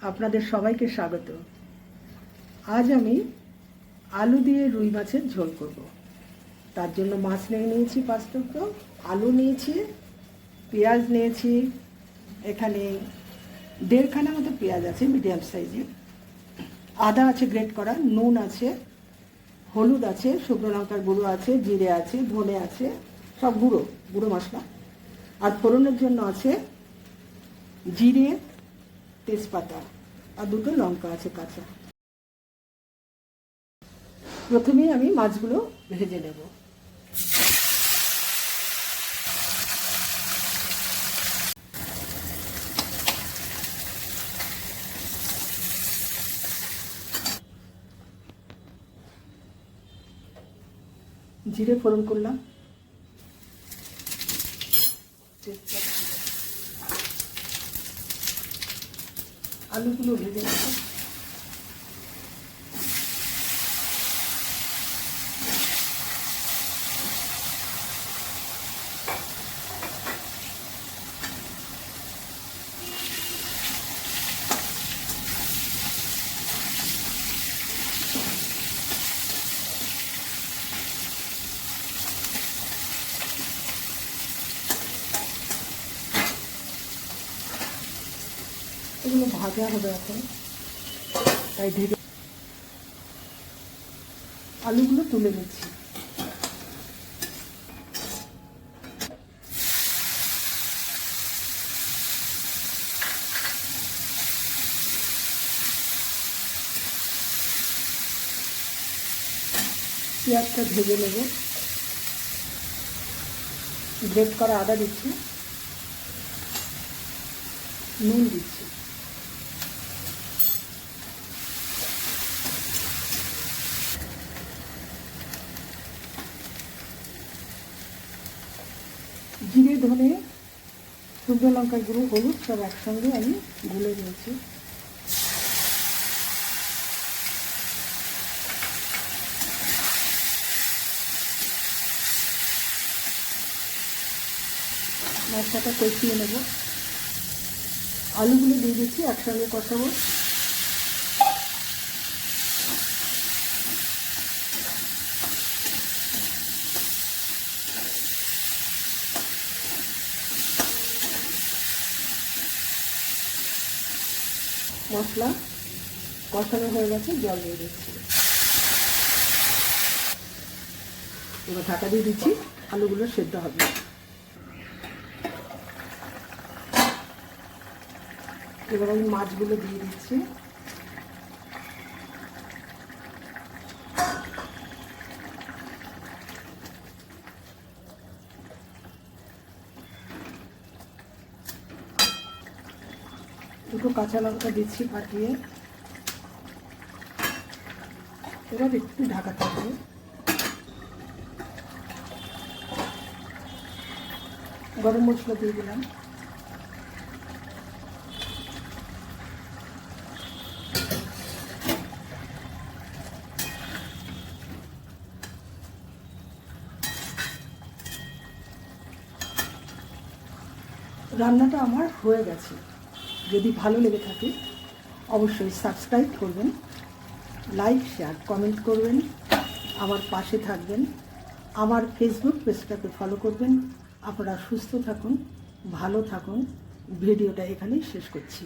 আপনাদের সবাইকে স্বাগত। আজ আমি আলু দিয়ে রুই মাছের ঝোল করব। তার জন্য মাছ নিয়েছি 5 টুকরো, আলু নিয়েছি, পেঁয়াজ নিয়েছি, এখানে 1.5 খানা মতো পেঁয়াজ আছে মিডিয়াম সাইজের, আদা আছে গ্রেট করা, নুন আছে, হলুদ আছে, শুকনো লঙ্কার গুঁড়ো আছে, জিরে আছে, ধনে আছে, সব গুঁড়ো মশলা। আর ফোড়নের জন্য আছে জিরে, তেজপাতা আর 2টো লঙ্কা আছে কাঁচা। প্রথমেই আমি মাছগুলো ভেজে নেব। জিরে ফোড়ন করলাম, আলুগুলো ভেজে নেব। এগুলো ভাজা হবে এখন, তাই ঢেকে আলুগুলো তুলে নিচ্ছি। পেঁয়াজটা ভেজে নেব। গ্রেট করা আদা দিচ্ছি, নুন দিচ্ছি, জিরে, ধনে, শুকনো লঙ্কার গুঁড়ো, হলুদ সব একসঙ্গে আমি গুলে নিয়েছি। মশলাটা কষিয়ে নেব। আলুগুলো দিয়ে দিচ্ছি, একসঙ্গে কষাবো। মশলা কষানো হয়ে গেছে, জল দিয়ে দিচ্ছি। এবার ঢাকা দিয়ে দিচ্ছি, আলুগুলো সেদ্ধ হবে। এবার আমি মাছগুলো দিয়ে দিচ্ছি। দুটো কাঁচা লঙ্কা দিচ্ছি ফাটিয়ে। এবার একটু ঢাকা থাকবে। গরম মশলা দিয়ে দিলাম। রান্নাটা আমার হয়ে গেছে। যদি ভালো লেগে থাকে অবশ্যই সাবস্ক্রাইব করবেন, লাইক, শেয়ার, কমেন্ট করবেন, আমার পাশে থাকবেন, আমার ফেসবুক পেজটাকে ফলো করবেন। আপনারা সুস্থ থাকুন, ভালো থাকুন। ভিডিওটা এখানেই শেষ করছি।